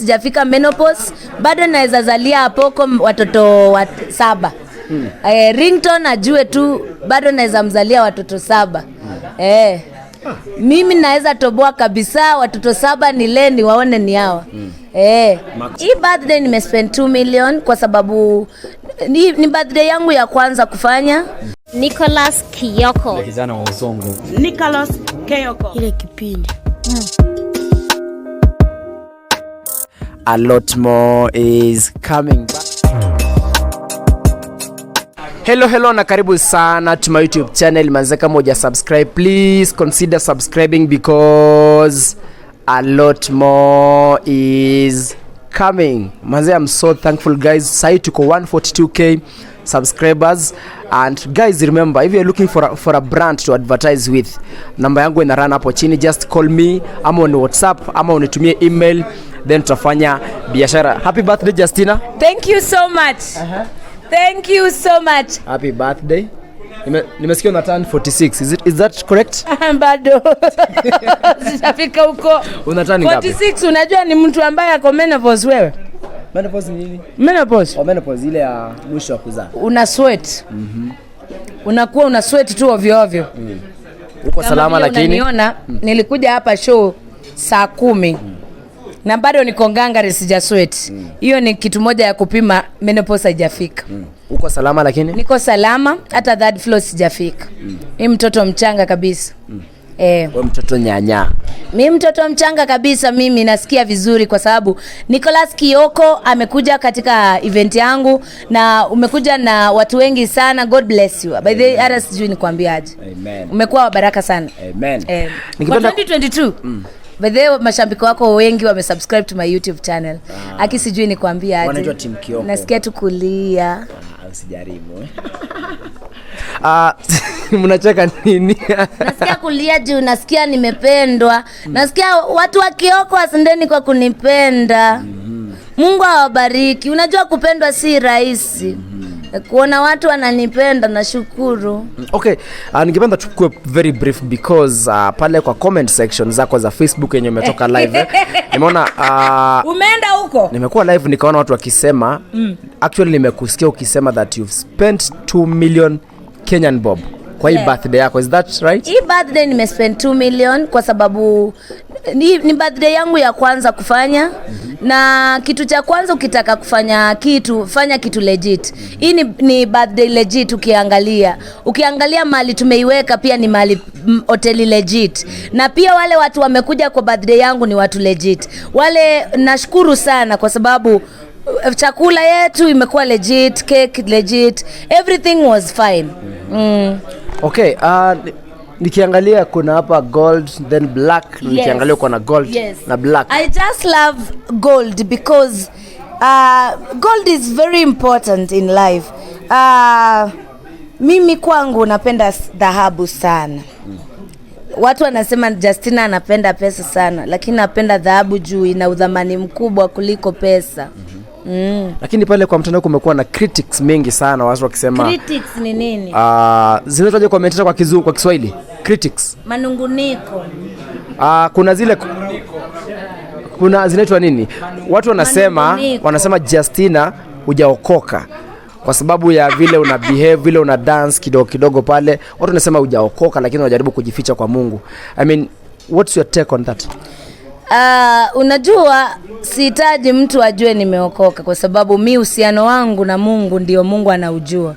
Sijafika menopause, bado naweza zalia Apoko watoto 7. Ringtone ajue tu bado naweza mzalia watoto 7. Mimi naweza toboa kabisa watoto 7 nileni waone ni hawa. Hii birthday nimespend 2 million kwa sababu ni birthday yangu ya kwanza kufanya. Nicholas Kiyoko. Ile kijana wa uzongo. Nicholas Kiyoko. Ile kipindi. A lot more is coming back. Hello na karibu sana to my YouTube channel. Manze kama huja subscribe, please consider subscribing because a lot more is coming. Manze, I'm so thankful guys. Sai tuko 142k subscribers, and guys remember, if you're looking for a brand to advertise with, namba yangu ina run hapo chini. Just call me ama on WhatsApp ama unitumie email, then tutafanya biashara. Happy birthday Justina. Thank you so much. Thank you so much. Happy birthday. Nimesikia una turn 46. Is that correct? Bado. Sijafika huko. Una turn ngapi? 46. Unajua ni mtu ambaye ako menopause wewe. Menopause ni nini? Menopause. Menopause ile ya mwisho wa kuzaa. Una sweat. Unakuwa una sweat tu ovyo ovyo. Uko salama lakini unaniona nilikuja hapa show saa 10. Na bado niko ngangari sija sweat. Hiyo ni kitu moja ya kupima menopause haijafika. Uko salama lakini? Niko salama, hata third floor sijafika. Mimi mtoto mchanga kabisa. Wewe mtoto nyanya. Mimi mtoto mchanga kabisa, mimi nasikia vizuri kwa sababu Nicholas Kiyoko amekuja katika event yangu na umekuja na watu wengi sana. God bless you. By the way, hata sijui nikwambiaje. Amen. Umekuwa wa baraka sana. Amen. Nikipenda 2022. By the way, mashabiki wako wengi wamesubscribe to my YouTube channel. Aki sijui nikwambiaje. Wanaitwa Team Kiyoko. Nasikia tu kulia. Usijaribu. Mnacheka nini? Nasikia kulia juu nasikia nimependwa. Nasikia watu wa Kiyoko asanteni kwa kunipenda. Mungu awabariki. Unajua kupendwa si rahisi. Kuona watu wananipenda na shukuru. Okay, ningependa tukue very brief because pale kwa comment section zako za Facebook yenye umetoka live nimeona umeenda huko. Nimekuwa live nikaona watu wakisema actually nimekusikia ukisema that you've spent 2 million Kenyan bob kwa hii birthday yako. Is that right? Hii birthday nimespend 2 million kwa sababu ni birthday yangu ya kwanza kufanya. Na kitu cha kwanza ukitaka kufanya kitu, fanya kitu legit. Hii ni birthday legit ukiangalia mali tumeiweka pia ni mali hoteli legit. Na pia wale watu wamekuja kwa birthday yangu ni watu legit. Wale nashukuru sana kwa sababu chakula yetu imekuwa legit, cake legit, everything was fine. Okay, nikiangalia kuna hapa gold then black. Yes. Nikiangalia kuna gold na black. I just love gold because gold is very important in life. Mimi kwangu napenda dhahabu sana. Watu wanasema Justina anapenda pesa sana, lakini napenda dhahabu juu ina udhamani mkubwa kuliko pesa. Lakini pale kwa mtandao kumekuwa na critics mengi sana, watu wakisema critics ni nini? Zinaitwaje commentator kwa Kizungu, kwa Kiswahili? Critics. Manunguniko. Kuna zile zinaitwa nini? Watu wanasema Justina hujaokoka kwa sababu ya vile una behave, vile una dance kidogo pale. Watu wanasema hujaokoka lakini unajaribu kujificha kwa Mungu. I mean, what's your take on that? Unajua sihitaji mtu ajue nimeokoka kwa sababu mimi uhusiano wangu na Mungu ndio Mungu anaujua.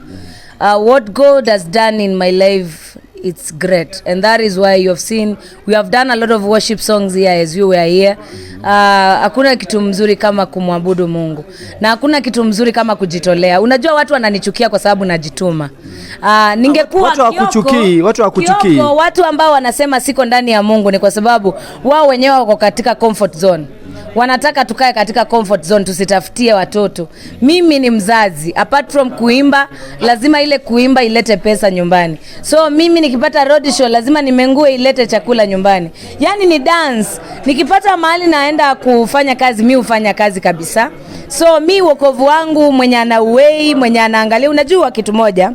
What God has done in my life, it's great, and that is why you have seen we have done a lot of worship songs here as you were here. Hakuna kitu mzuri kama kumwabudu Mungu na hakuna kitu mzuri kama kujitolea. Unajua watu wananichukia kwa sababu najituma. Ningekuwa watu hawakuchukii. Watu ambao wanasema siko ndani ya Mungu ni kwa sababu wao wenyewe wako katika comfort zone. Wanataka tukae katika comfort zone, tusitafutie watoto. Mimi ni mzazi, apart from kuimba, lazima ile kuimba ilete pesa nyumbani. So mimi nikipata road show lazima nimengue ilete chakula nyumbani. Yani ni dance. Nikipata mahali naenda kufanya kazi, mimi hufanya kazi kabisa. So mimi wokovu wangu mwenye ana uwei, mwenye anaangalia, unajua kitu moja,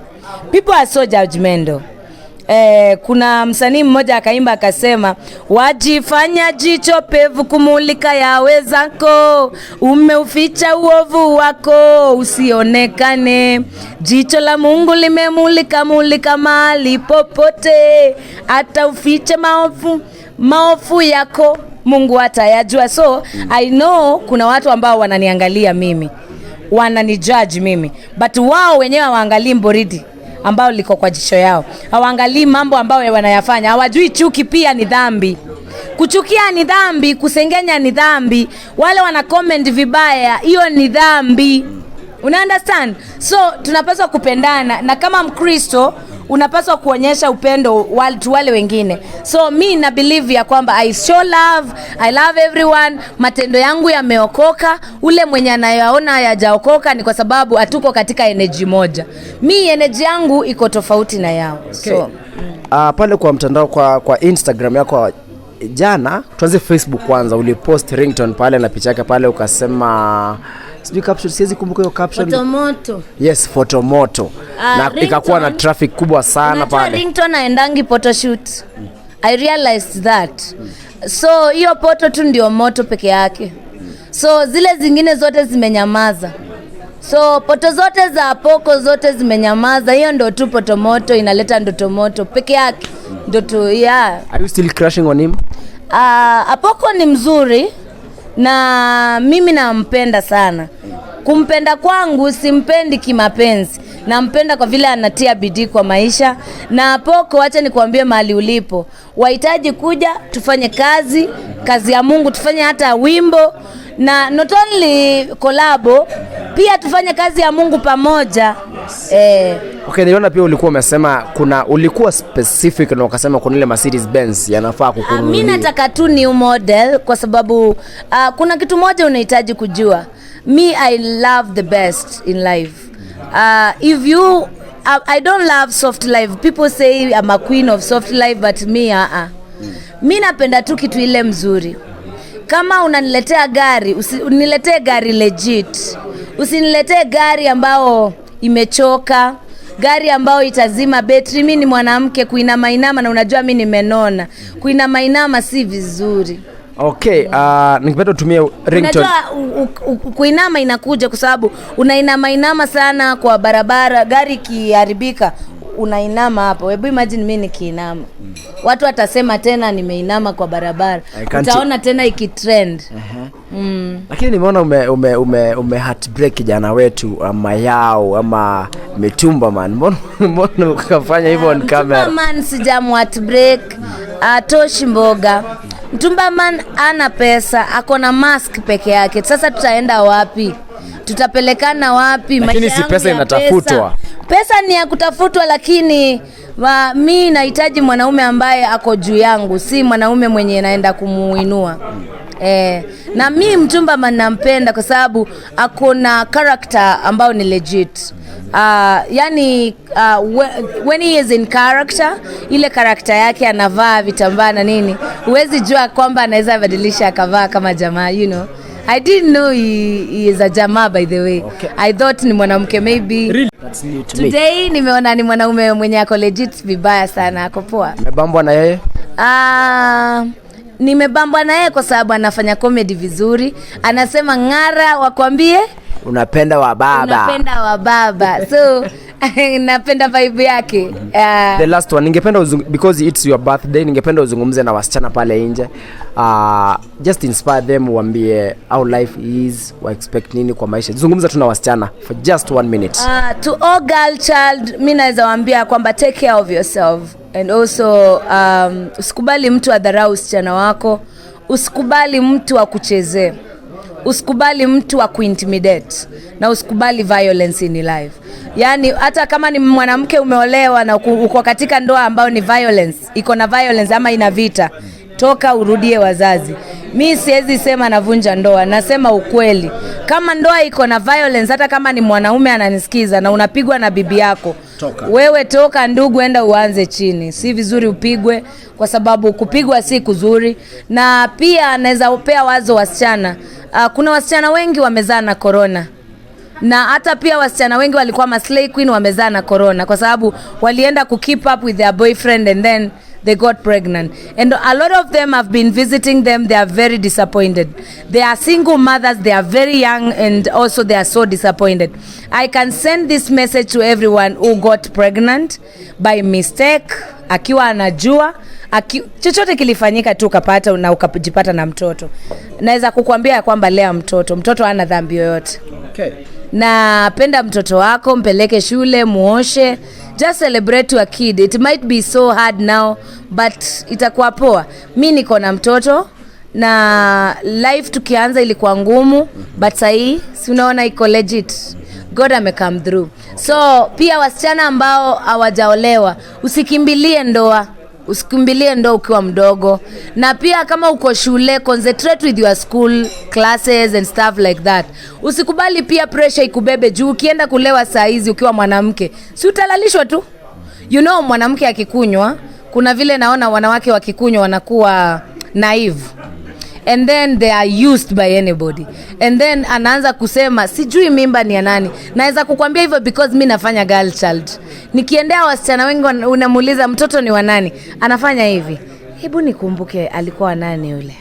people are so judgmental. kuna msanii mmoja akaimba akasema, wajifanya jicho pevu kumulika ya wezako, umeuficha uovu wako usionekane, jicho la Mungu limemulika mahali popote, hata ufiche maovu yako Mungu atayajua. So I know kuna watu ambao wananiangalia mimi, wananijudge mimi, but wao wenyewe hawaangalii mboridi ambao liko kwa jicho yao, hawaangalii mambo ambayo wanayafanya, hawajui chuki pia ni dhambi. Kuchukia ni dhambi, kusengenya ni dhambi, wale wana comment vibaya, hiyo ni dhambi. Una understand? So tunapaswa kupendana, na kama Mkristo unapaswa kuonyesha upendo wale wengine. So mi na believe ya kwamba I show love, I love everyone. Matendo yangu yameokoka, ule mwenye anayaona hayajaokoka ni kwa sababu hatuko katika energy moja. Mi energy yangu iko tofauti na yao. Okay. So pale kwa mtandao kwa Instagram yako jana, tuanze Facebook kwanza, ulipost Ringtone pale na picha yake pale ukasema sijui caption, siwezi kumbuka hiyo caption. Fotomoto. Yes, fotomoto. Na ikakuwa na traffic kubwa sana pale. Ringtone aendangi photoshoot. I realized that. So hiyo poto tu ndio moto peke yake. So zile zingine zote zimenyamaza. So poto zote za Apoko zote zimenyamaza. Hiyo ndio tu fotomoto inaleta ndoto moto peke yake. Ndoto yeah. Are you still crushing on him? Apoko ni mzuri na mimi nampenda sana. Kumpenda kwangu simpendi kimapenzi, nampenda kwa vile anatia bidii kwa maisha. Na Apoko, acha nikwambie mahali ulipo, wahitaji kuja tufanye kazi ya Mungu, tufanye hata wimbo, na not only collabo, pia tufanye kazi ya Mungu pamoja. Okay, niliona pia ulikuwa umesema ulikuwa specific na ukasema kuna ile Mercedes Benz yanafaa kukununulia. Mimi nataka tu new model kwa sababu kuna kitu moja unahitaji kujua. Me, I love the best in life. I don't love soft life. People say I'm a queen of soft life, but me mi napenda tu kitu ile mzuri. Kama unaniletea gari, uniletee gari legit. Usiniletee gari ambao imechoka, gari ambao itazima betri. Mimi ni mwanamke, kuinama na unajua mimi nimenona. Kuinama si vizuri. Okay, ningependa utumie Ringtone. Unajua kuinama inakuja kwa sababu unainama sana kwa barabara, gari kiharibika unainama hapo. Hebu imagine mimi nikiinama. Watu watasema tena nimeinama kwa barabara. Utaona tena ikitrend. Lakini nimeona ume heartbreak kijana wetu ama yao ama Mitumba man. Mbona ukafanya hivyo on camera? Mitumba man sijamu heartbreak, atoshi mboga. Mitumba man ana pesa, ako na mask peke yake. Sasa tutaenda wapi? Tutapelekana wapi? Lakini si pesa inatafutwa. Pesa ni ya kutafutwa, lakini mimi nahitaji mwanaume ambaye ako juu yangu, si mwanaume mwenye naenda kumuinua. Na mimi Mtumba nampenda kwa sababu ako na character ambao ni legit. Yani when he is in character, ile character yake anavaa vitambaa na nini, huwezi jua kwamba anaweza badilisha akavaa kama jamaa, you know. I didn't know he is a jamaa, by the way. Okay. I thought ni mwanamke maybe. Really? That's new to me. Today nimeona ni mwanaume mwenye ako legit vibaya sana, ako poa. Umebambwa na yeye? Nimebambwa na yeye kwa sababu anafanya comedy vizuri. Anasema ngara wakwambie unapenda wa baba. So napenda vibe yake. The last one, ningependa because it's your birthday, ningependa uzungumze na wasichana pale nje. Just inspire them, uambie how life is, wa expect nini kwa maisha. Zungumza tu na wasichana for just 1 minute. To all girl child, mimi naweza waambia kwamba take care of yourself, and also usikubali mtu adharau usichana wako, usikubali mtu akuchezee, usikubali mtu akuintimidate, na usikubali violence in life. Yani hata kama ni mwanamke umeolewa na uko katika ndoa ambao ni violence, iko na violence ama ina vita, toka urudie wazazi. Mimi siwezi sema navunja ndoa, nasema ukweli. Kama ndoa iko na violence, hata kama ni mwanaume ananisikiza na unapigwa na bibi yako, wewe toka ndugu, enda uanze chini. Si vizuri upigwe, kwa sababu kupigwa si kuzuri. Na pia naweza upea wazo wasichana. Kuna wasichana wengi wamezaa na corona. Na hata pia wasichana wengi walikuwa maslay queen wamezaa na corona kwa sababu walienda ku keep up with their boyfriend and then they got pregnant. And a lot of them have been visiting them. They are very disappointed. They are single mothers. They are very young and also they are so disappointed. I can send this message to everyone who got pregnant by mistake, akiwa anajua, chochote kilifanyika tu ukapata na ukajipata na mtoto. Naweza kukuambia kwamba lea mtoto hana dhambi yoyote. Okay. Na penda mtoto wako, mpeleke shule, muoshe. Just celebrate your kid. It might be so hard now, but itakuwa poa. Mimi niko na mtoto na life tukianza ilikuwa ngumu, but sahi si unaona iko legit. God ame come through. So pia wasichana ambao hawajaolewa, usikimbilie ndoa. Usikimbilie ndoa ukiwa mdogo. Na pia kama uko shule, concentrate with your school classes and stuff like that. Usikubali pia pressure ikubebe juu ukienda kulewa saa hizi ukiwa mwanamke. Si utalalishwa tu. You know mwanamke akikunywa, kuna vile naona wanawake wakikunywa wanakuwa naive. And then they are used by anybody. And then anaanza kusema sijui mimba ni ya nani. Naweza kukwambia hivyo because mimi nafanya girl child. Nikiendea wasichana wengi unamuuliza mtoto ni wa nani, anafanya hivi. Hebu nikumbuke alikuwa nani yule.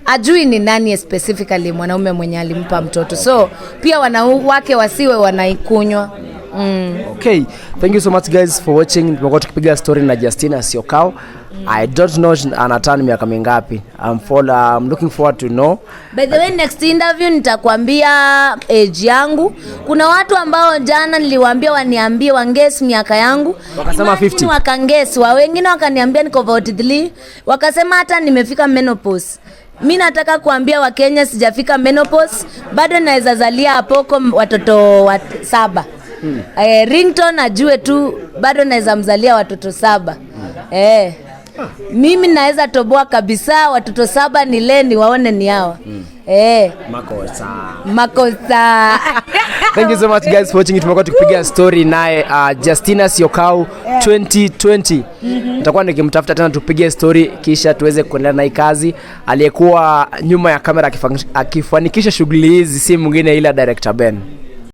Ajui ni nani specifically mwanaume mwenye alimpa mtoto. So pia wanawake wasiwe wanaikunywa. Okay, thank you so much guys for watching. Tumekuwa tukipiga story na Justina Syokau. I don't know anatani miaka mingapi. I'm looking forward to know. By the way, next interview nitakwambia age yangu. Kuna watu ambao jana niliwaambia waniambie wangesi miaka yangu. Wakasema 50. Wakangesi, wengine wakaniambia niko 43. Wakasema hata nimefika menopause. Mimi nataka kuambia Wakenya sijafika menopause, bado naweza zalia Apoko watoto 7. Ringtone ajue tu bado naweza mzalia watoto 7. Mimi naweza toboa kabisa watoto 7 nileni waone ni hawa. Makosa. Thank you so much guys for watching. Tumekuwa tukipiga story naye Justina Syokau 2020. Nitakuwa nikimtafuta tena tupige story kisha tuweze kuendelea na hii kazi. Aliyekuwa nyuma ya kamera akifanikisha shughuli hizi si mwingine ila director Ben.